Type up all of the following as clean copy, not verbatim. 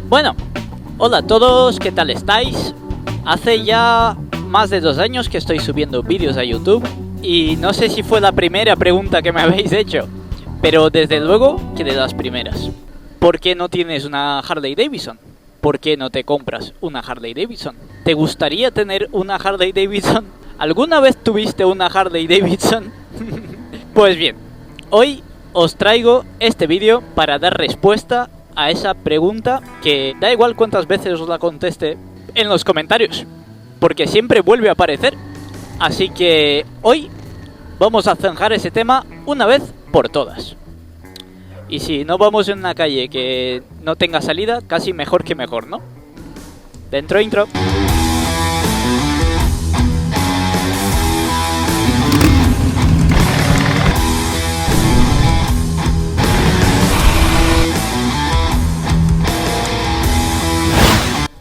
Bueno, hola a todos, ¿qué tal estáis? Hace ya más de 2 años que estoy subiendo vídeos a YouTube y no sé si fue la primera pregunta que me habéis hecho, pero desde luego que de las primeras. ¿Por qué no tienes una Harley Davidson? ¿Por qué no te compras una Harley Davidson? ¿Te gustaría tener una Harley Davidson? ¿Alguna vez tuviste una Harley Davidson? Pues bien, hoy os traigo este vídeo para dar respuesta a esa pregunta que da igual cuántas veces os la conteste en los comentarios, porque siempre vuelve a aparecer. Así que hoy vamos a zanjar ese tema una vez por todas. Y si no vamos en una calle que no tenga salida, casi mejor que mejor, ¿no? Dentro intro.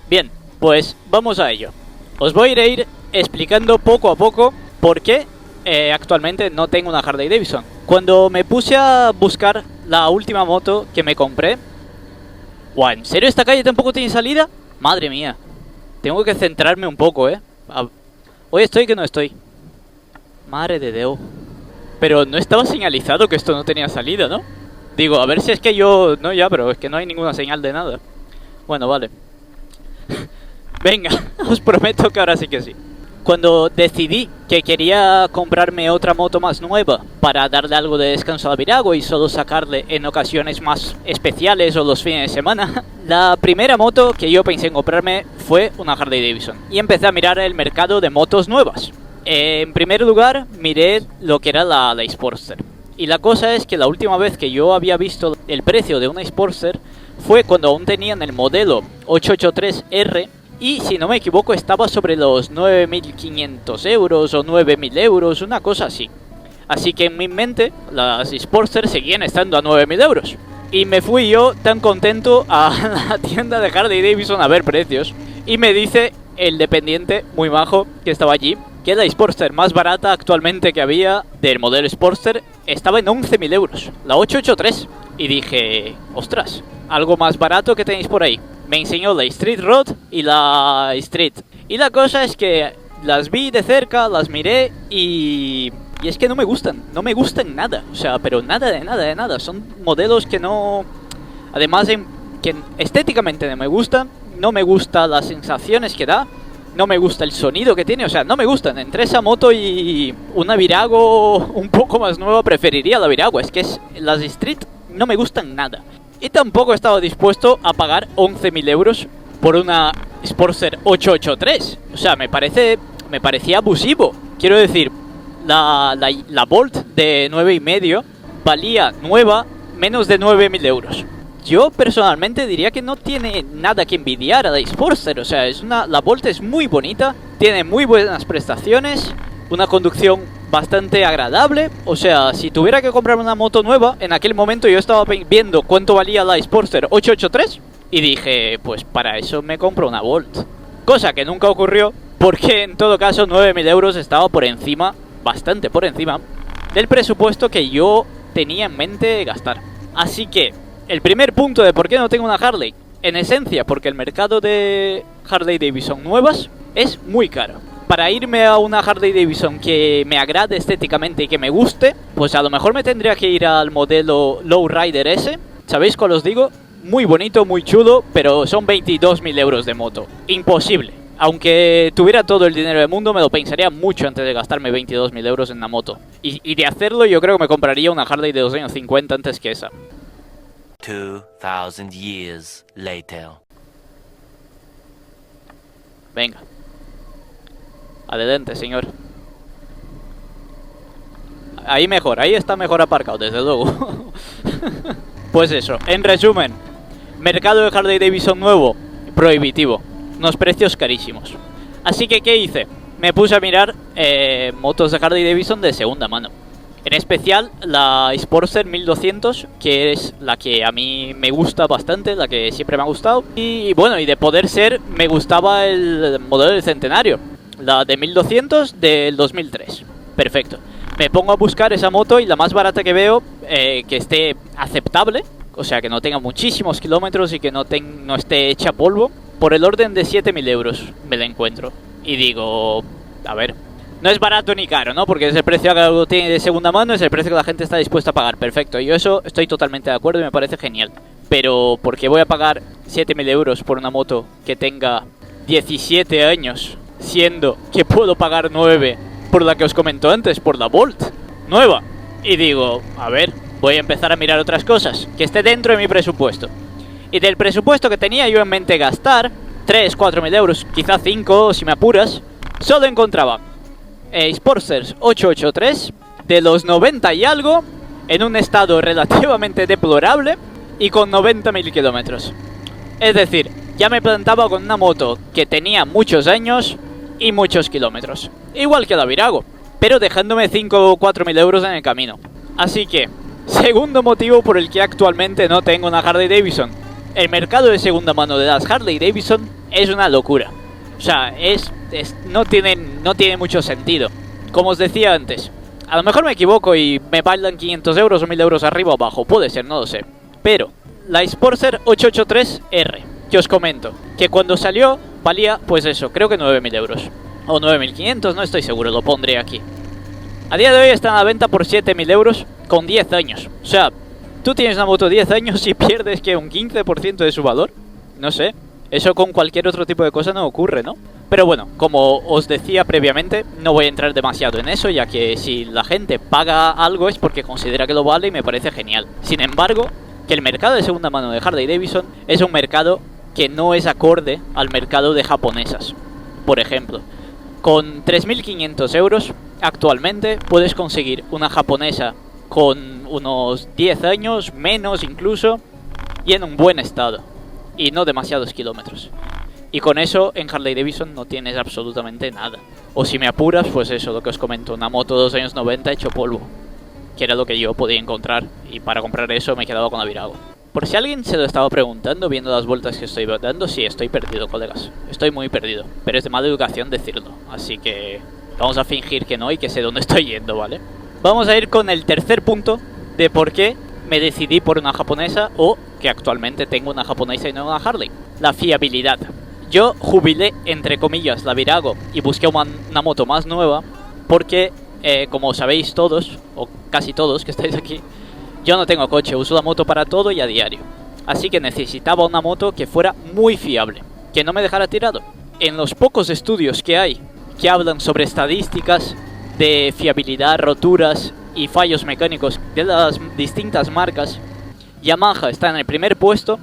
Bien, pues vamos a ello. Os voy a ir explicando poco a poco por qué actualmente no tengo una Harley Davidson. Cuando me puse a buscar la última moto que me compré... ¡Guau! ¿En serio esta calle tampoco tiene salida? Madre mía. Tengo que centrarme un poco, Hoy estoy que no estoy. Madre de Dios. Pero no estaba señalizado que esto no tenía salida, ¿no? Digo, a ver si es que yo... No, ya, pero es que no hay ninguna señal de nada. Bueno, vale. Venga, os prometo que ahora sí que sí. Cuando decidí que quería comprarme otra moto más nueva para darle algo de descanso al virago y solo sacarle en ocasiones más especiales o los fines de semana, la primera moto que yo pensé en comprarme fue una Harley Davidson. Y empecé a mirar el mercado de motos nuevas. En primer lugar, miré lo que era la Sportster. Y la cosa es que la última vez que yo había visto el precio de una Sportster fue cuando aún tenían el modelo 883R y, si no me equivoco, estaba sobre los 9.500 euros o 9.000 euros, una cosa así. Así que en mi mente las Sportster seguían estando a 9.000 euros. Y me fui yo tan contento a la tienda de Harley Davidson a ver precios. Y me dice el dependiente muy majo que estaba allí que la Sportster más barata actualmente que había del modelo Sportster estaba en 11.000 euros, la 883. Y dije, ostras, algo más barato que tenéis por ahí. Me enseñó la Street Rod y la Street. Y la cosa es que las vi de cerca, las miré y es que no me gustan nada. O sea, pero nada de nada. Son modelos que no... Además, que estéticamente no me gustan. No me gustan las sensaciones que da. No me gusta el sonido que tiene. O sea, no me gustan. Entre esa moto y una Virago un poco más nueva, preferiría la Virago. Es que las Street no me gustan nada. Y tampoco estaba dispuesto a pagar 11.000 euros por una Sportster 883. O sea, me parecía abusivo. Quiero decir, la Bolt de 9,5 valía nueva menos de 9.000 euros. Yo personalmente diría que no tiene nada que envidiar a la Sportster. O sea, la Bolt es muy bonita, tiene muy buenas prestaciones, una conducción bastante agradable. O sea, si tuviera que comprar una moto nueva, en aquel momento yo estaba viendo cuánto valía la Sportster 883 y dije, pues para eso me compro una Bolt. Cosa que nunca ocurrió, porque en todo caso 9.000 euros estaba por encima, bastante por encima, del presupuesto que yo tenía en mente gastar. Así que el primer punto de por qué no tengo una Harley, en esencia porque el mercado de Harley Davidson nuevas es muy caro. Para irme a una Harley Davidson que me agrade estéticamente y que me guste, pues a lo mejor me tendría que ir al modelo Lowrider S. ¿Sabéis cuál os digo? Muy bonito, muy chulo, pero son 22.000 euros de moto. Imposible. Aunque tuviera todo el dinero del mundo, me lo pensaría mucho antes de gastarme 22.000 euros en una moto. Y de hacerlo, yo creo que me compraría una Harley de los años 50 antes que esa. 2,000 years later. Venga. Adelante, señor. Ahí mejor, ahí está mejor aparcado, desde luego. Pues eso, en resumen, mercado de Harley Davidson nuevo, prohibitivo, unos precios carísimos. Así que, ¿qué hice? Me puse a mirar motos de Harley Davidson de segunda mano. En especial la Sportster 1200, que es la que a mí me gusta bastante, la que siempre me ha gustado. Y bueno, y de poder ser, me gustaba el modelo del centenario, la de 1200 del 2003. Perfecto. Me pongo a buscar esa moto y la más barata que veo, que esté aceptable, o sea, que no tenga muchísimos kilómetros y que no esté hecha polvo, por el orden de 7.000 euros me la encuentro. Y digo, a ver, no es barato ni caro, ¿no? Porque es el precio que algo tiene de segunda mano, es el precio que la gente está dispuesta a pagar. Perfecto, yo eso estoy totalmente de acuerdo y me parece genial. Pero, ¿por qué voy a pagar 7.000 euros por una moto que tenga 17 años, siendo que puedo pagar 9 por la que os comento antes, por la Bolt nueva? Y digo, a ver, voy a empezar a mirar otras cosas que esté dentro de mi presupuesto. Y del presupuesto que tenía yo en mente gastar, 3-4.000 euros, quizá 5 si me apuras, solo encontraba Sportsters 883 de los 90 y algo, en un estado relativamente deplorable y con 90.000 kilómetros. Es decir, ya me plantaba con una moto que tenía muchos años y muchos kilómetros, igual que la Virago, pero dejándome 5 o 4.000 euros en el camino. Así que, segundo motivo por el que actualmente no tengo una Harley Davidson: el mercado de segunda mano de las Harley Davidson es una locura. O sea, no tiene mucho sentido. Como os decía antes, a lo mejor me equivoco y me bailan 500 euros o 1.000 euros arriba o abajo, puede ser, no lo sé. Pero la Sportster 883R, que os comento, que cuando salió valía, pues eso, creo que 9.000 euros. O 9.500, no estoy seguro, lo pondré aquí. A día de hoy están a la venta por 7.000 euros con 10 años. O sea, tú tienes una moto 10 años y pierdes que un 15% de su valor. No sé, eso con cualquier otro tipo de cosa no ocurre, ¿no? Pero bueno, como os decía previamente, no voy a entrar demasiado en eso, ya que si la gente paga algo es porque considera que lo vale y me parece genial. Sin embargo, que el mercado de segunda mano de Harley Davidson es un mercado que no es acorde al mercado de japonesas. Por ejemplo, con 3.500 euros actualmente puedes conseguir una japonesa con unos 10 años, menos incluso, y en un buen estado, y no demasiados kilómetros. Y con eso en Harley Davidson no tienes absolutamente nada. O si me apuras, pues eso, lo que os comento, una moto 2 años 90 hecho polvo, que era lo que yo podía encontrar, y para comprar eso me he quedado con la Virago. Por si alguien se lo estaba preguntando viendo las vueltas que estoy dando, sí, estoy perdido, colegas. Estoy muy perdido, pero es de mala educación decirlo, así que vamos a fingir que no y que sé dónde estoy yendo, ¿vale? Vamos a ir con el tercer punto de por qué me decidí por una japonesa, o que actualmente tengo una japonesa y no una Harley. La fiabilidad. Yo jubilé, entre comillas, la Virago y busqué una moto más nueva porque, como sabéis todos, o casi todos que estáis aquí, yo no tengo coche, uso la moto para todo y a diario. Así que necesitaba una moto que fuera muy fiable, que no me dejara tirado. En los pocos estudios que hay que hablan sobre estadísticas de fiabilidad, roturas y fallos mecánicos de las distintas marcas, Yamaha está en el primer puesto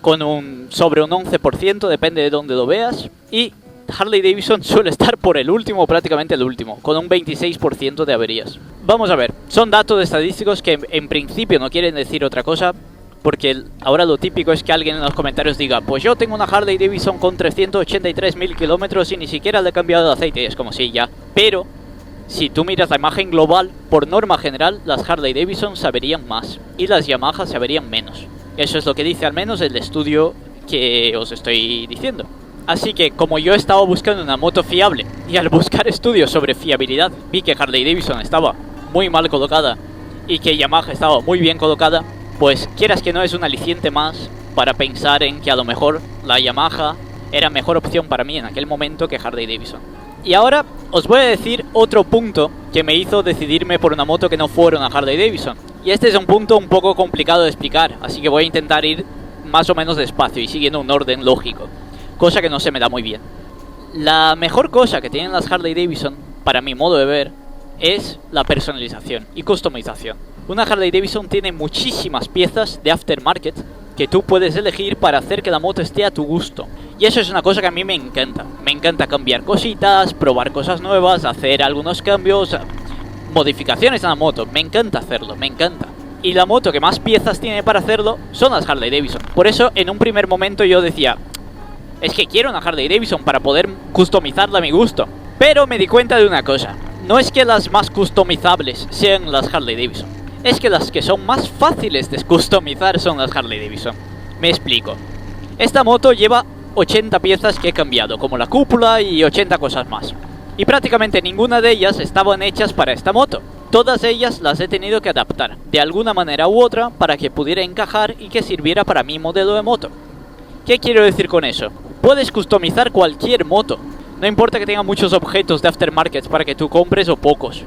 con sobre un 11%, depende de dónde lo veas, y Harley Davidson suele estar por el último, prácticamente el último, con un 26% de averías. Vamos a ver, son datos estadísticos que en principio no quieren decir otra cosa, porque ahora lo típico es que alguien en los comentarios diga, pues yo tengo una Harley Davidson con 383.000 kilómetros y ni siquiera le he cambiado de aceite, y es como sí, ya. Pero si tú miras la imagen global, por norma general, las Harley Davidson se averían más y las Yamaha se averían menos. Eso es lo que dice al menos el estudio que os estoy diciendo. Así que como yo estaba buscando una moto fiable y al buscar estudios sobre fiabilidad vi que Harley Davidson estaba muy mal colocada y que Yamaha estaba muy bien colocada, pues quieras que no es un aliciente más para pensar en que a lo mejor la Yamaha era mejor opción para mí en aquel momento que Harley Davidson. Y ahora os voy a decir otro punto que me hizo decidirme por una moto que no fuera una Harley Davidson. Y este es un punto un poco complicado de explicar, así que voy a intentar ir más o menos despacio y siguiendo un orden lógico, cosa que no se me da muy bien. La mejor cosa que tienen las Harley Davidson, para mi modo de ver, es la personalización y customización. Una Harley Davidson tiene muchísimas piezas de aftermarket que tú puedes elegir para hacer que la moto esté a tu gusto. Y eso es una cosa que a mí me encanta. Me encanta cambiar cositas, probar cosas nuevas, hacer algunos cambios, modificaciones a la moto. Me encanta hacerlo, me encanta. Y la moto que más piezas tiene para hacerlo son las Harley Davidson. Por eso en un primer momento yo decía, es que quiero una Harley Davidson para poder customizarla a mi gusto. Pero me di cuenta de una cosa. no es que las más customizables sean las Harley Davidson, es que las que son más fáciles de customizar son las Harley Davidson. Me explico. Esta moto lleva 80 piezas que he cambiado, como la cúpula y 80 cosas más. Y prácticamente ninguna de ellas estaban hechas para esta moto. Todas ellas las he tenido que adaptar, de alguna manera u otra, para que pudiera encajar y que sirviera para mi modelo de moto. ¿Qué quiero decir con eso? Puedes customizar cualquier moto. No importa que tenga muchos objetos de aftermarket para que tú compres o pocos.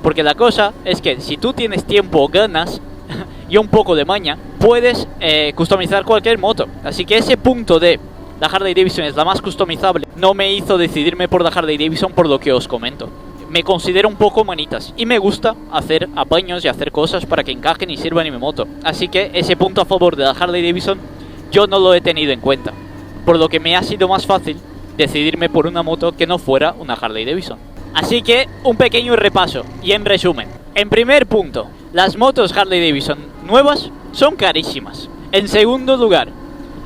Porque la cosa es que si tú tienes tiempo o ganas y un poco de maña, puedes customizar cualquier moto. Así que ese punto de la Harley Davidson es la más customizable no me hizo decidirme por la Harley Davidson, por lo que os comento. Me considero un poco manitas y me gusta hacer apaños y hacer cosas para que encajen y sirvan en mi moto. Así que ese punto a favor de la Harley Davidson yo no lo he tenido en cuenta, por lo que me ha sido más fácil decidirme por una moto que no fuera una Harley Davidson. Así que un pequeño repaso y en resumen. En primer punto, las motos Harley Davidson nuevas son carísimas. En segundo lugar,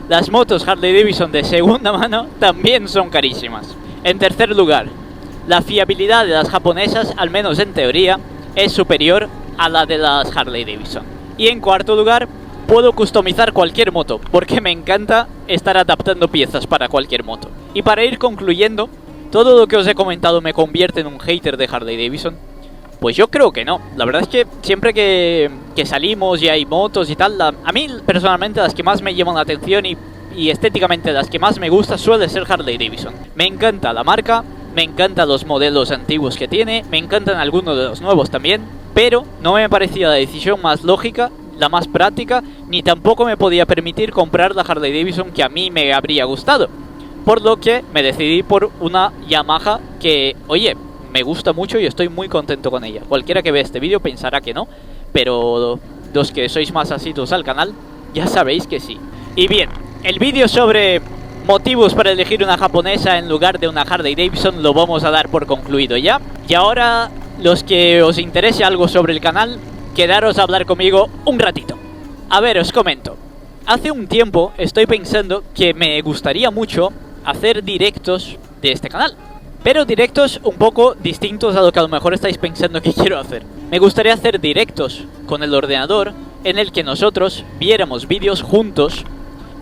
las motos Harley Davidson de segunda mano también son carísimas. En tercer lugar, la fiabilidad de las japonesas, al menos en teoría, es superior a la de las Harley Davidson. Y en cuarto lugar, puedo customizar cualquier moto, porque me encanta estar adaptando piezas para cualquier moto. Y para ir concluyendo, ¿todo lo que os he comentado me convierte en un hater de Harley Davidson? Pues yo creo que no. La verdad es que siempre que salimos y hay motos y tal, a mí personalmente las que más me llaman la atención y estéticamente las que más me gusta suele ser Harley Davidson. Me encanta la marca, me encantan los modelos antiguos que tiene, me encantan algunos de los nuevos también, pero no me parecía la decisión más lógica, la más práctica, ni tampoco me podía permitir comprar la Harley Davidson que a mí me habría gustado. Por lo que me decidí por una Yamaha que, oye, me gusta mucho y estoy muy contento con ella. Cualquiera que vea este vídeo pensará que no, pero los que sois más asiduos al canal ya sabéis que sí. Y bien, el vídeo sobre motivos para elegir una japonesa en lugar de una Harley Davidson lo vamos a dar por concluido ya. Y ahora, los que os interese algo sobre el canal, quedaros a hablar conmigo un ratito. A ver, os comento. Hace un tiempo estoy pensando que me gustaría mucho hacer directos de este canal, pero directos un poco distintos a lo que a lo mejor estáis pensando que quiero hacer. Me gustaría hacer directos con el ordenador en el que nosotros viéramos vídeos juntos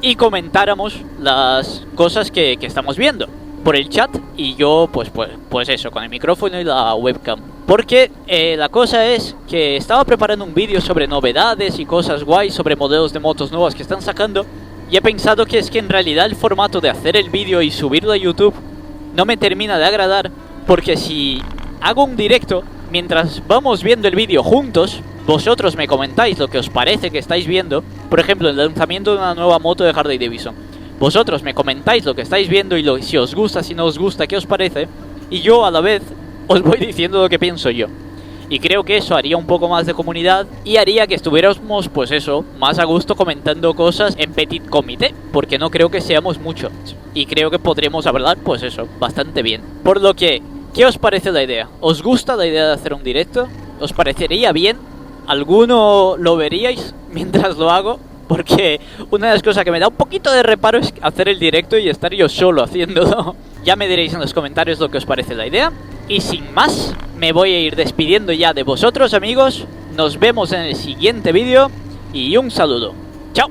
y comentáramos las cosas que estamos viendo por el chat y yo pues eso, con el micrófono y la webcam. Porque la cosa es que estaba preparando un vídeo sobre novedades y cosas guays sobre modelos de motos nuevas que están sacando y he pensado que es que en realidad el formato de hacer el vídeo y subirlo a YouTube no me termina de agradar, porque si hago un directo mientras vamos viendo el vídeo juntos, vosotros me comentáis lo que os parece que estáis viendo. Por ejemplo, el lanzamiento de una nueva moto de Harley Davidson, vosotros me comentáis lo que estáis viendo y si os gusta, si no os gusta, qué os parece, y yo a la vez os voy diciendo lo que pienso yo. Y creo que eso haría un poco más de comunidad y haría que estuviéramos, pues eso, más a gusto comentando cosas en petit comité, porque no creo que seamos muchos. Y creo que podremos hablar, pues eso, bastante bien. Por lo que, ¿qué os parece la idea? ¿Os gusta la idea de hacer un directo? ¿Os parecería bien? ¿Alguno lo veríais mientras lo hago? Porque una de las cosas que me da un poquito de reparo es hacer el directo y estar yo solo haciéndolo. Ya me diréis en los comentarios lo que os parece la idea. Y sin más, me voy a ir despidiendo ya de vosotros, amigos. Nos vemos en el siguiente vídeo y un saludo. ¡Chao!